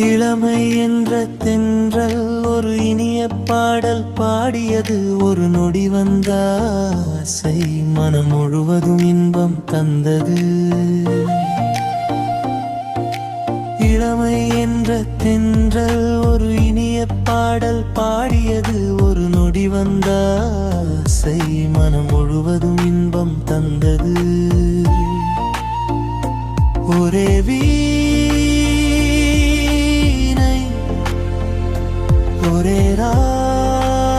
இளமை என்ற தென்றல் ஒரு இனிய பாடல் பாடியது. ஒரு நொடி வந்த ஆசை மனம் முழுவதும் இன்பம் தந்தது. இளமை என்ற தென்றல் ஒரு இனிய பாடல் பாடியது. ஒரு நொடி வந்த ஆசை மனம் முழுவதும் இன்பம் தந்தது. ஒரே வீணை ஒரே ராகம்,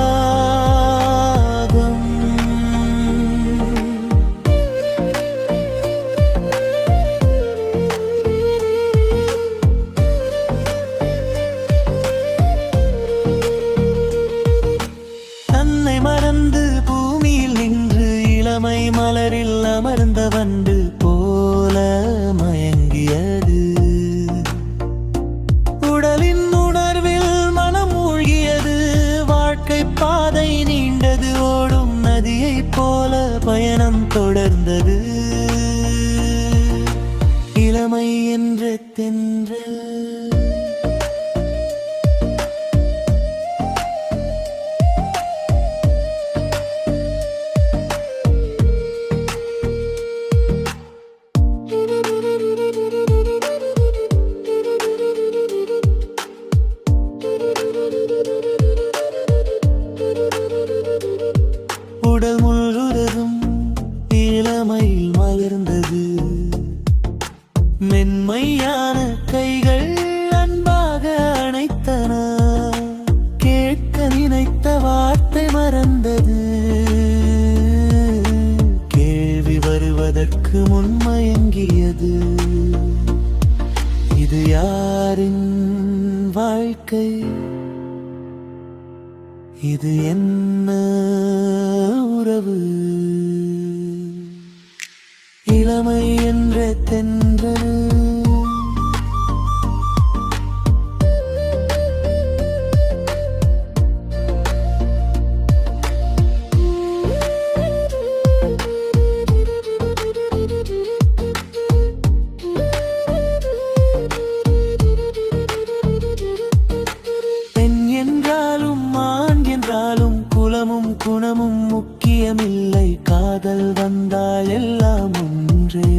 தன்னை மறந்து பூமியில் நின்று இளமை மலரில் அமர்ந்த வண்டு போல மயங்கியது. உடலின் உணர்வில் மனம் மூழ்கியது. வாழ்க்கை பாதை நீண்டது. ஓடும் நதியைப் போல பயணம் தொடர்ந்தது. இளமை என்ற தென்றல் உடல் முழுவதும் இளமையில் மலர்ந்தது. மென்மையான கைகள் அன்பாக அணைத்தன. கேட்க நினைத்த வார்த்தை மறந்தது. கேள்வி வருவதற்கு முன்மயங்கியது. இது யாரின் வாழ்க்கை? இது என்ன உறவு? இளமை என்ற தென்றல் பெண் என்றாலும் ஆண் என்றாலும் குலமும் குணமும் முக்கியமில்லை. காதல் வந்தால் எல்லாம் ஒன்றே.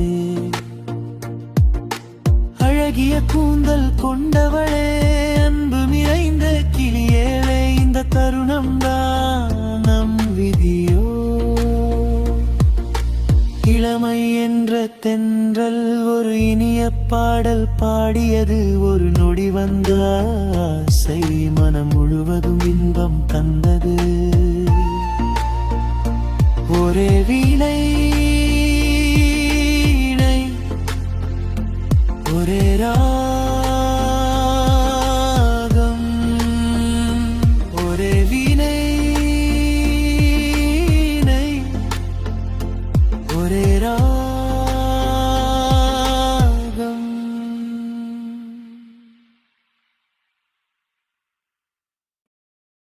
அழகிய கூந்தல் கொண்டவளே, அன்பு நிறைந்த கிளியேளே, இந்த தருணம் தான் நம் விதியோ? இளமை என்ற தென்றல் ஒரு இனிய பாடல் பாடியது. ஒரு நொடி வந்த ஆசை மனம் முழுவதும் இன்பம் தந்தது. ஒரே வீணை